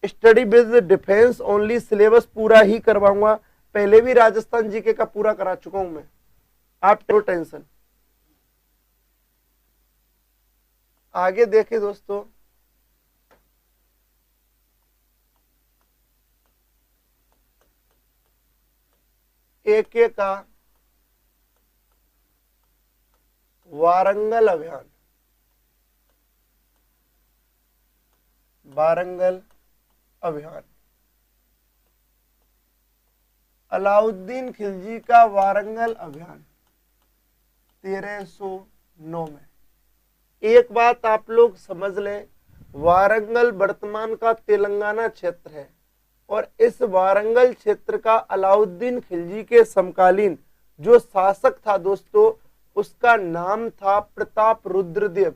Study with defence only, syllabus पूरा ही करवाऊंगा। पहले भी राजस्थान जीके का पूरा करा चुका हूं मैं, आप नो टेंशन। आगे देखें दोस्तों, एके का वारंगल अभियान, वारंगल अभियान, अलाउद्दीन खिलजी का वारंगल अभियान 1309 में। एक बात आप लोग समझ लें, वारंगल वर्तमान का तेलंगाना क्षेत्र है और इस वारंगल क्षेत्र का अलाउद्दीन खिलजी के समकालीन जो शासक था दोस्तों, उसका नाम था प्रताप रुद्रदेव।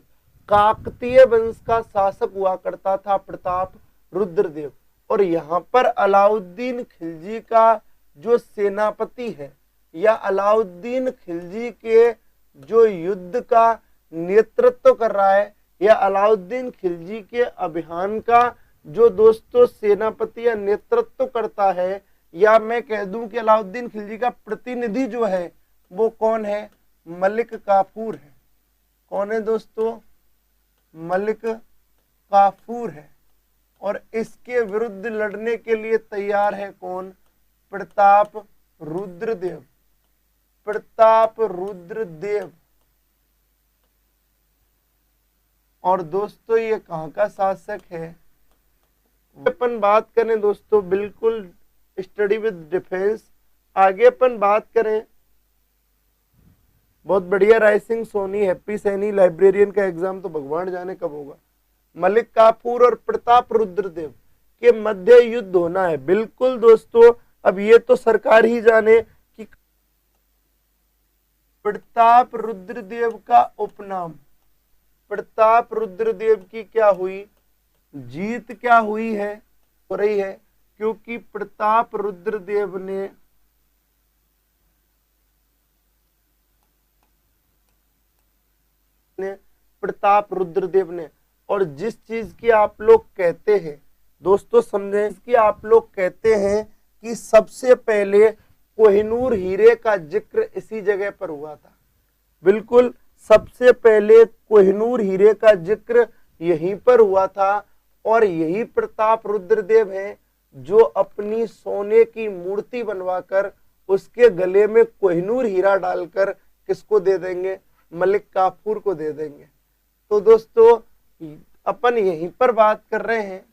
काकतीय वंश का शासक हुआ करता था प्रताप रुद्रदेव। और यहाँ पर अलाउद्दीन खिलजी का जो सेनापति है या अलाउद्दीन खिलजी के जो युद्ध का नेतृत्व कर रहा है या अलाउद्दीन खिलजी के अभियान का जो दोस्तों सेनापति या नेतृत्व करता है, या मैं कह दूं कि अलाउद्दीन खिलजी का प्रतिनिधि जो है वो कौन है, मलिक काफूर है। कौन है दोस्तों, मलिक काफूर है। और इसके विरुद्ध लड़ने के लिए तैयार है कौन, प्रताप रुद्रदेव। प्रताप रुद्रदेव। और दोस्तों ये कहाँ का शासक है, अपन बात करें दोस्तों, बिल्कुल स्टडी विद डिफेंस। आगे अपन बात करें, बहुत बढ़िया rising Soni, happy Saini, librarian का एग्जाम तो भगवान जाने कब होगा। मलिक काफूर और प्रताप रुद्रदेव के मध्य युद्ध होना है। बिल्कुल दोस्तों, अब ये तो सरकार ही जाने कि प्रताप रुद्रदेव का उपनाम, प्रताप रुद्रदेव की क्या हुई, जीत क्या हुई है, हो रही है, क्योंकि प्रताप रुद्रदेव ने प्रताप रुद्रदेव ने, और जिस चीज की आप लोग कहते हैं दोस्तों समझें, कि आप लोग कहते हैं कि सबसे पहले कोहिनूर हीरे का जिक्र इसी जगह पर हुआ था। बिल्कुल सबसे पहले कोहिनूर हीरे का जिक्र यहीं पर हुआ था। और यही प्रताप रुद्रदेव हैं जो अपनी सोने की मूर्ति बनवाकर उसके गले में कोहिनूर हीरा डालकर किसको दे देंगे, मलिक काफूर को दे देंगे। तो दोस्तों अपन यहीं पर बात कर रहे हैं,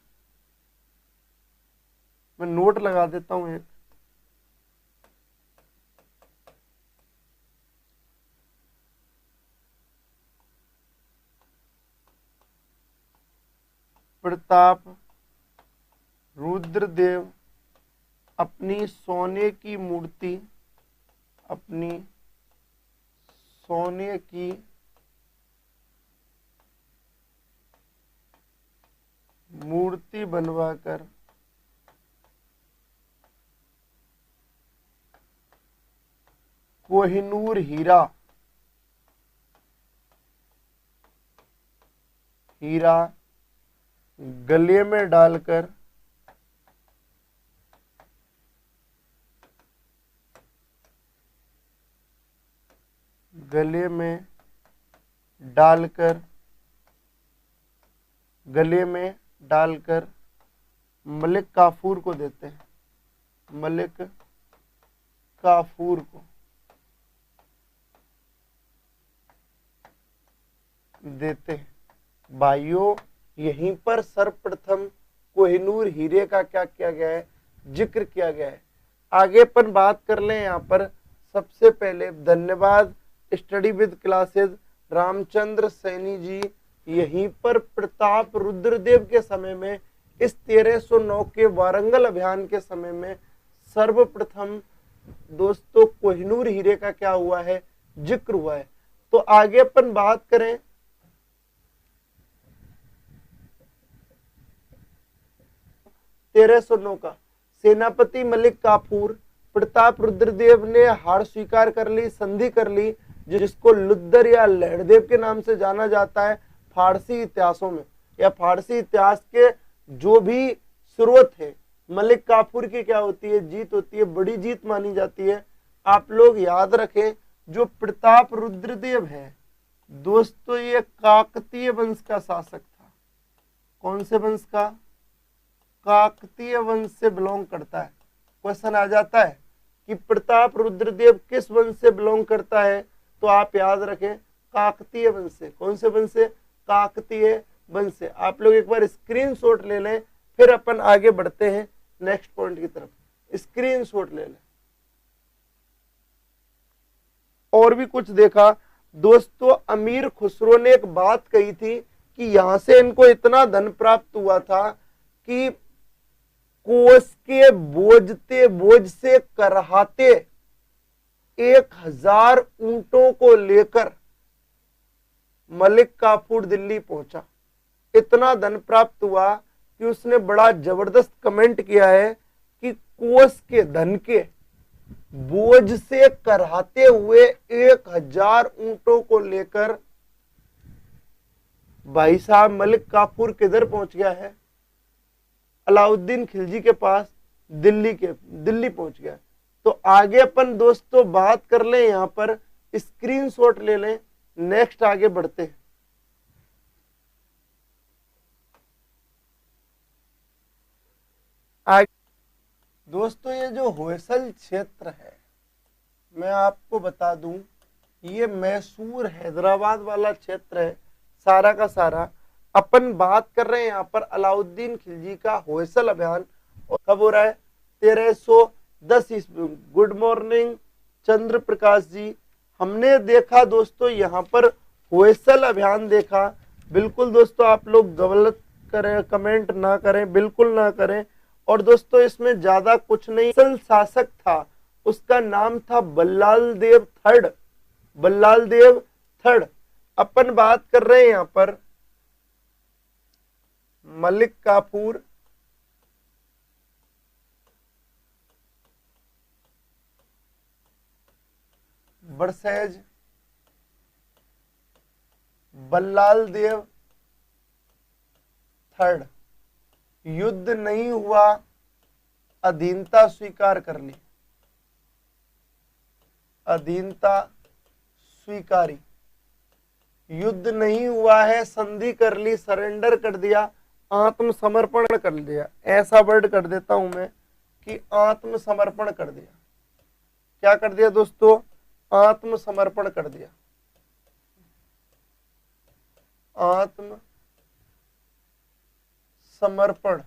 मैं नोट लगा देता हूं एक, प्रताप रुद्रदेव अपनी सोने की मूर्ति, अपनी सोने की मूर्ति बनवाकर कोहिनूर हीरा गले में डालकर गले में डालकर मलिक काफूर को देते हैं, मलिक काफूर को देते हैं। भाइयों यहीं पर सर्वप्रथम कोहिनूर हीरे का क्या किया गया है, जिक्र किया गया है। आगे अपन बात कर लें यहाँ पर। सबसे पहले धन्यवाद study with classes Ramchandra Saini ji. यहीं पर प्रताप रुद्रदेव के समय में, इस 1309 के वारंगल अभियान के समय में सर्वप्रथम दोस्तों कोहिनूर हीरे का क्या हुआ है, जिक्र हुआ है। तो आगे अपन बात करें, तेरह सौ नौ का सेनापति मलिक काफूर, प्रताप रुद्रदेव ने हार स्वीकार कर ली, संधि कर ली, जिसको लुद्दर या लहरदेव के नाम से जाना जाता है फारसी इतिहासों में, या फारसी इतिहास के जो भी शुरुआत है। मलिक काफूर की क्या होती है? जीत होती है, बड़ी जीत मानी जाती है। आप लोग याद रखें, जो प्रताप रुद्रदेव है दोस्तों, ये काकतीय वंश का शासक था। कौन से वंश का? काकतीय वंश से बिलोंग करता है। क्वेश्चन आ जाता है कि प्रताप रुद्रदेव किस वंश से बिलोंग करता है, तो आप याद रखें काकतीय वंश से। कौन से वंश से? काकतीय वंश से। आप लोग एक बार स्क्रीनशॉट ले लें, फिर अपन आगे बढ़ते हैं नेक्स्ट पॉइंट की तरफ। स्क्रीनशॉट ले लें। और भी कुछ देखा दोस्तों, अमीर खुसरो ने एक बात कही थी कि यहां से इनको इतना धन प्राप्त हुआ था कि कोस के बोझ से करहाते 1000 ऊंटों को लेकर मलिक काफूर दिल्ली पहुंचा। इतना धन प्राप्त हुआ कि उसने बड़ा जबरदस्त कमेंट किया है कि कोस के धन के बोझ से करहाते हुए 1000 ऊंटों को लेकर भाई साहब मलिक काफूर किधर पहुंच गया है? अलाउद्दीन खिलजी के पास, दिल्ली पहुंच गया। तो आगे अपन दोस्तों बात कर लें, यहां पर स्क्रीनशॉट ले लें, नेक्स्ट आगे बढ़ते हैं। दोस्तों ये जो होयसल क्षेत्र है, मैं आपको बता दूं, ये मैसूर हैदराबाद वाला क्षेत्र है सारा का सारा। अपन बात कर रहे हैं यहाँ पर अलाउद्दीन खिलजी का होयसल अभियान, और कब हो रहा है? 1310 ईस्वी। गुड मॉर्निंग चंद्र प्रकाश जी। हमने देखा दोस्तों यहाँ पर होयसल अभियान देखा। बिल्कुल दोस्तों आप लोग गलत करें, कमेंट ना करें, बिल्कुल ना करें। और दोस्तों इसमें ज्यादा कुछ नहीं, शासक था, उसका नाम था बल्लाल देव थर्ड। बल्लाल देव थर्ड। अपन बात कर रहे हैं यहां पर मलिक काफूर, वर्सेज बल्लाल देव थर्ड। युद्ध नहीं हुआ, अधीनता स्वीकार कर ली, अधीनता स्वीकारी। युद्ध नहीं हुआ है, संधि कर ली, सरेंडर कर दिया, आत्मसमर्पण कर दिया। ऐसा वर्ड कर देता हूं मैं कि आत्मसमर्पण कर दिया। क्या कर दिया दोस्तों? आत्मसमर्पण कर दिया। आत्म समर्पण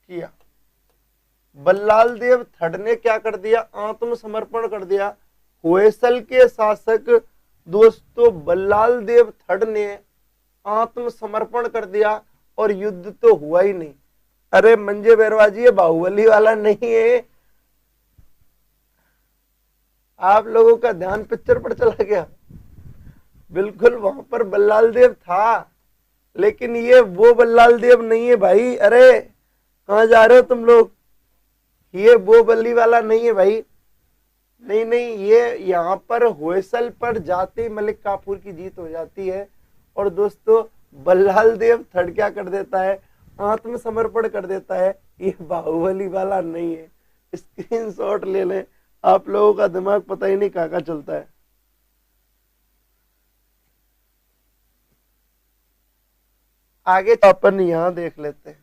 किया। बल्लाल देव थर्ड ने क्या कर दिया? आत्मसमर्पण कर दिया। होयसल के शासक दोस्तों बल्लाल देव थर्ड ने आत्मसमर्पण कर दिया, और युद्ध तो हुआ ही नहीं। अरे मंजे बैरवाजी, ये बाहुबली वाला नहीं है। आप लोगों का ध्यान पिक्चर पर चला गया। बिल्कुल वहां पर बल्लाल देव था, लेकिन ये वो बल्लाल देव नहीं है भाई। अरे कहां जा रहे हो तुम लोग? ये वो बल्ली वाला नहीं है भाई। नहीं नहीं, ये यहाँ पर होयसल पर जाते मलिक काफूर की जीत हो जाती है, और दोस्तों बल्लाल देव थर्ड क्या कर देता है? आत्मसमर्पण कर देता है। ये बाहुबली वाला नहीं है। स्क्रीनशॉट ले लें, आप लोगों का दिमाग पता ही नहीं कहाँ चलता है। आगे तो अपन यहां देख लेते हैं।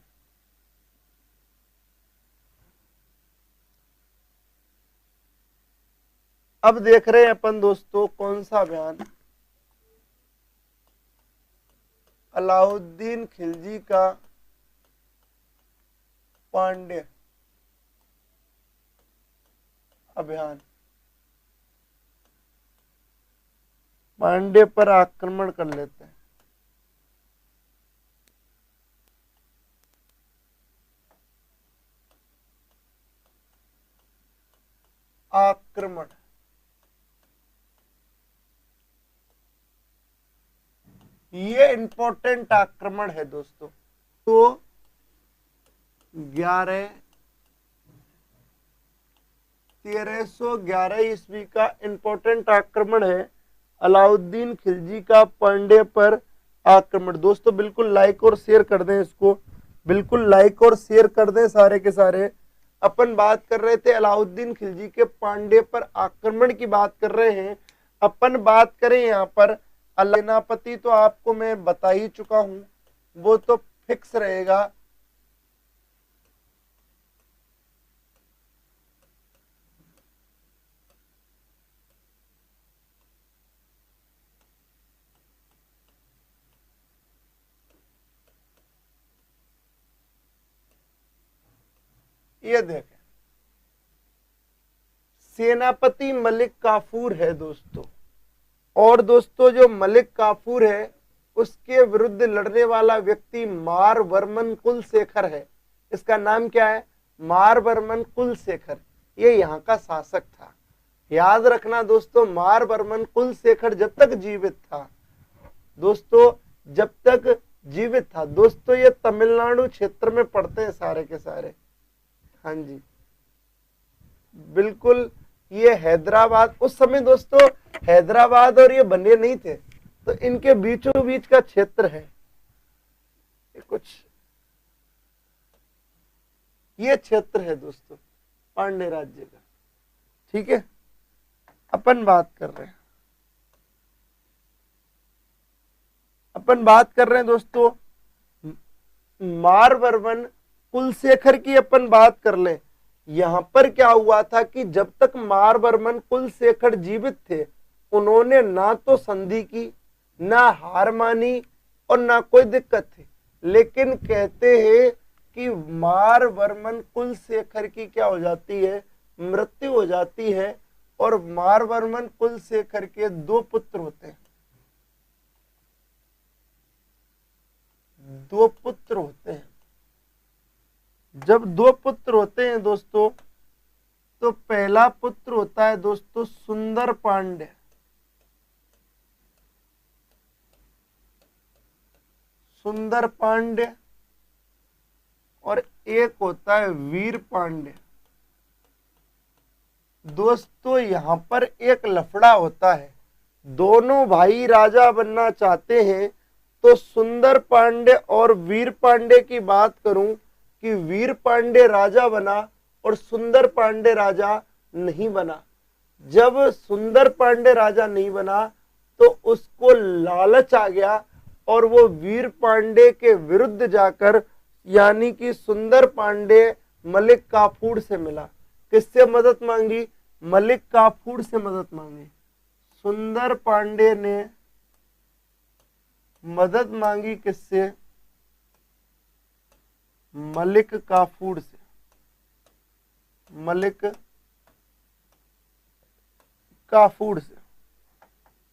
अब देख रहे हैं अपन दोस्तों कौन सा अभियान? अलाउद्दीन खिलजी का पांड्य अभियान। पांड्य पर आक्रमण कर लेते हैं। आक्रमण, ये इंपॉर्टेंट आक्रमण है दोस्तों। तो 1311 ईस्वी का इंपॉर्टेंट आक्रमण है, अलाउद्दीन खिलजी का पांड्य पर आक्रमण। दोस्तों बिल्कुल लाइक और शेयर कर दें इसको, बिल्कुल लाइक और शेयर कर दें सारे के सारे। अपन बात कर रहे थे अलाउद्दीन खिलजी के पांड्य पर आक्रमण की बात कर रहे हैं। अपन बात करें यहाँ पर सेनापति, तो आपको मैं बता ही चुका हूं, वो तो फिक्स रहेगा। ये देखें, सेनापति मलिक काफूर है दोस्तों। और दोस्तों जो मलिक काफूर है उसके विरुद्ध लड़ने वाला व्यक्ति मारवर्मन कुलशेखर है। इसका नाम क्या है? मारवर्मन कुलशेखर। ये यहाँ का शासक था। याद रखना दोस्तों, मारवर्मन कुलशेखर जब तक जीवित था दोस्तों, जब तक जीवित था दोस्तों, ये तमिलनाडु क्षेत्र में पड़ते हैं सारे के सारे। हाँ जी बिल्कुल, ये हैदराबाद उस समय दोस्तों, हैदराबाद और ये बने नहीं थे, तो इनके बीचों बीच का क्षेत्र है ये कुछ, ये क्षेत्र है दोस्तों पांड्य राज्य का। ठीक है, अपन बात कर रहे हैं दोस्तों मारवर्मन कुलशेखर की। अपन बात कर ले, यहां पर क्या हुआ था कि जब तक मारवर्मन कुलशेखर जीवित थे, उन्होंने ना तो संधि की, ना हार मानी और ना कोई दिक्कत थी। लेकिन कहते हैं कि मारवर्मन कुलशेखर की क्या हो जाती है? मृत्यु हो जाती है। और मारवर्मन कुलशेखर के 2 पुत्र होते हैं, 2 पुत्र होते हैं। जब 2 पुत्र होते हैं दोस्तों, तो पहला पुत्र होता है दोस्तों सुंदर पांड्य, सुंदर पांड्य, और एक होता है वीर पांड्य। दोस्तों यहां पर एक लफड़ा होता है, दोनों भाई राजा बनना चाहते हैं। तो सुंदर पांड्य और वीर पांड्य की बात करूं कि वीर पांड्य राजा बना और सुंदर पांड्य राजा नहीं बना। जब सुंदर पांड्य राजा नहीं बना तो उसको लालच आ गया और वो वीर पांड्य के विरुद्ध जाकर, यानी कि सुंदर पांड्य मलिक काफूर से मिला। किससे मदद मांगी? मलिक काफूर से मदद मांगी। सुंदर पांड्य ने मदद मांगी किससे? मलिक काफूर से। मलिक काफूर से।